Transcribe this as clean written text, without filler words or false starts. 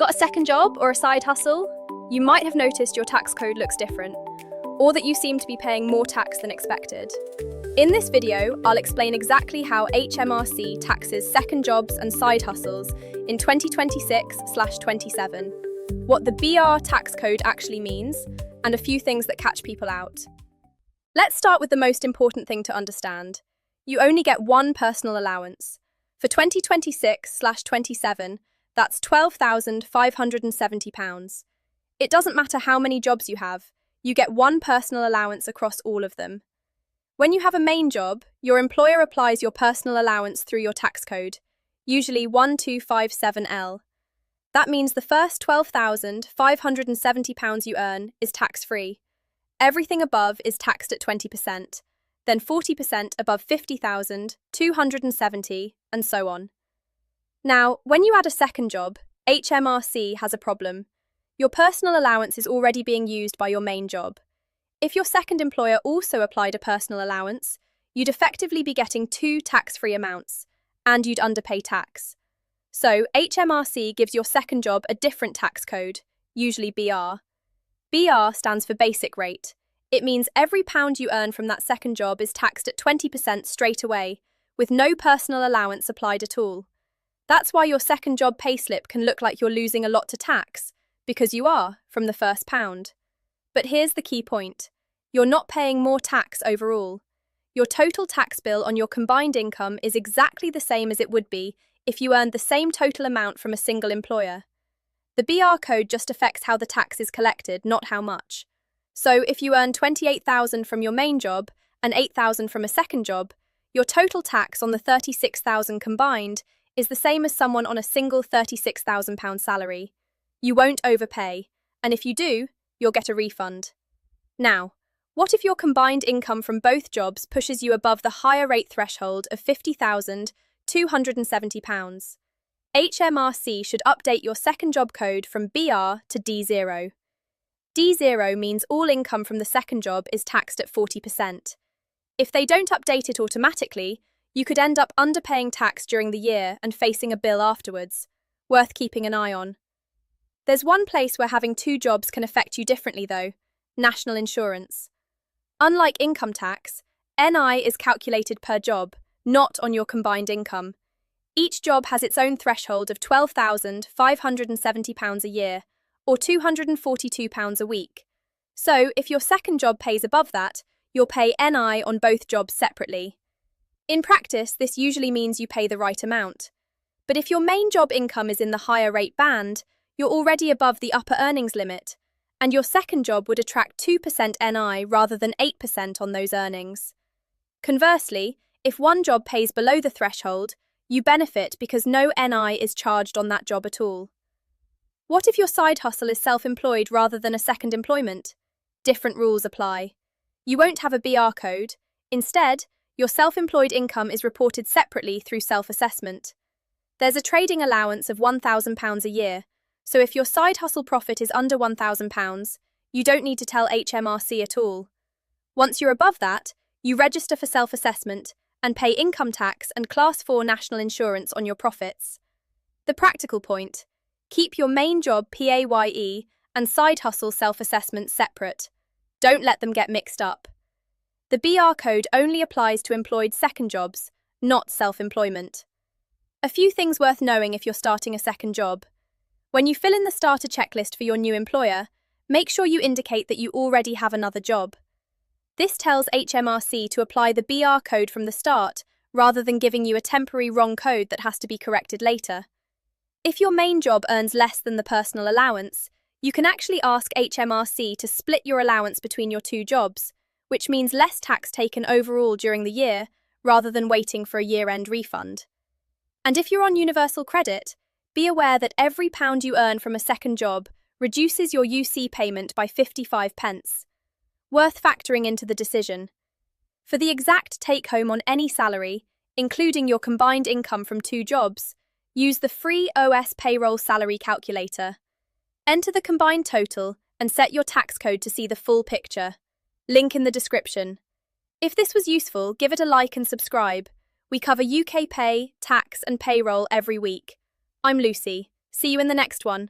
Got a second job or a side hustle? You might have noticed your tax code looks different, or that you seem to be paying more tax than expected. In this video, I'll explain exactly how HMRC taxes second jobs and side hustles in 2026/27, what the BR tax code actually means, and a few things that catch people out. Let's start with the most important thing to understand. You only get one personal allowance. For 2026/27, that's £12,570. It doesn't matter how many jobs you have, you get one personal allowance across all of them. When you have a main job, your employer applies your personal allowance through your tax code, usually 1257L. That means the first £12,570 you earn is tax-free. Everything above is taxed at 20%, then 40% above 50,270, and so on. Now, when you add a second job, HMRC has a problem. Your personal allowance is already being used by your main job. If your second employer also applied a personal allowance, you'd effectively be getting two tax-free amounts, and you'd underpay tax. So, HMRC gives your second job a different tax code, usually BR. BR stands for basic rate. It means every pound you earn from that second job is taxed at 20% straight away, with no personal allowance applied at all. That's why your second job payslip can look like you're losing a lot to tax, because you are, from the first pound. But here's the key point. You're not paying more tax overall. Your total tax bill on your combined income is exactly the same as it would be if you earned the same total amount from a single employer. The BR code just affects how the tax is collected, not how much. So if you earn £28,000 from your main job and £8,000 from a second job, your total tax on the £36,000 combined is the same as someone on a single £36,000 salary. You won't overpay, and if you do, you'll get a refund. Now, what if your combined income from both jobs pushes you above the higher rate threshold of £50,270? HMRC should update your second job code from BR to D0. D0 means all income from the second job is taxed at 40%. If they don't update it automatically, you could end up underpaying tax during the year and facing a bill afterwards. Worth keeping an eye on. There's one place where having two jobs can affect you differently though: national insurance. Unlike income tax, NI is calculated per job, not on your combined income. Each job has its own threshold of £12,570 a year, or £242 a week. So, if your second job pays above that, you'll pay NI on both jobs separately. In practice, this usually means you pay the right amount. But if your main job income is in the higher rate band, you're already above the upper earnings limit, and your second job would attract 2% NI rather than 8% on those earnings. Conversely, if one job pays below the threshold, you benefit because no NI is charged on that job at all. What if your side hustle is self-employed rather than a second employment? Different rules apply. You won't have a BR code. Instead, your self-employed income is reported separately through self-assessment. There's a trading allowance of £1,000 a year, so if your side hustle profit is under £1,000, you don't need to tell HMRC at all. Once you're above that, you register for self-assessment and pay income tax and Class 4 national insurance on your profits. The practical point: keep your main job PAYE and side hustle self-assessment separate. Don't let them get mixed up. The BR code only applies to employed second jobs, not self-employment. A few things worth knowing if you're starting a second job. When you fill in the starter checklist for your new employer, make sure you indicate that you already have another job. This tells HMRC to apply the BR code from the start, rather than giving you a temporary wrong code that has to be corrected later. If your main job earns less than the personal allowance, you can actually ask HMRC to split your allowance between your two jobs, which means less tax taken overall during the year, rather than waiting for a year-end refund. And if you're on universal credit, be aware that every pound you earn from a second job reduces your UC payment by 55p. Worth factoring into the decision. For the exact take-home on any salary, including your combined income from two jobs, use the free OS payroll salary calculator. Enter the combined total and set your tax code to see the full picture. Link in the description. If this was useful, give it a like and subscribe. We cover UK pay, tax, and payroll every week. I'm Lucy. See you in the next one.